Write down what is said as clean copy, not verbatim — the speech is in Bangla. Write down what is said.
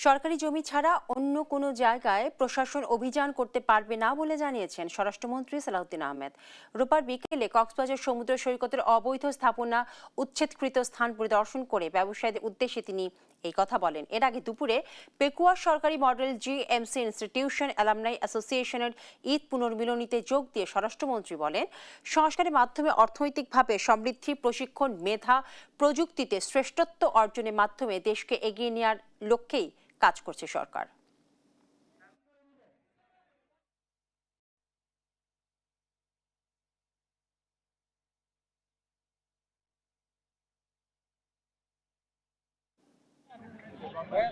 সরকারি জমি ছাড়া অন্য কোনো জায়গায় প্রশাসন অভিযান করতে পারবে না বলে জানিয়েছেন স্বরাষ্ট্রমন্ত্রী সালাউদ্দিন আহমেদ। রোববার বিকেলে কক্সবাজার সমুদ্র সৈকতের অবৈধ স্থাপনা উচ্ছেদকৃত স্থান পরিদর্শন করে ব্যবসায়ীদের উদ্দেশ্যে তিনি এই কথা বলেন। এর আগে দুপুরে পেকুয়া সরকারি মডেল জিএমসি ইনস্টিটিউশন অ্যালামনাই অ্যাসোসিয়েশনের ঈদ পুনর্মিলনীতে যোগ দিয়ে স্বরাষ্ট্রমন্ত্রী বলেন, সংস্কারের মাধ্যমে অর্থনৈতিকভাবে সমৃদ্ধি, প্রশিক্ষণ, মেধা, প্রযুক্তিতে শ্রেষ্ঠত্ব অর্জনের মাধ্যমে দেশকে এগিয়ে নেওয়ার লক্ষ্যেই কাজ করছে সরকার। ভাই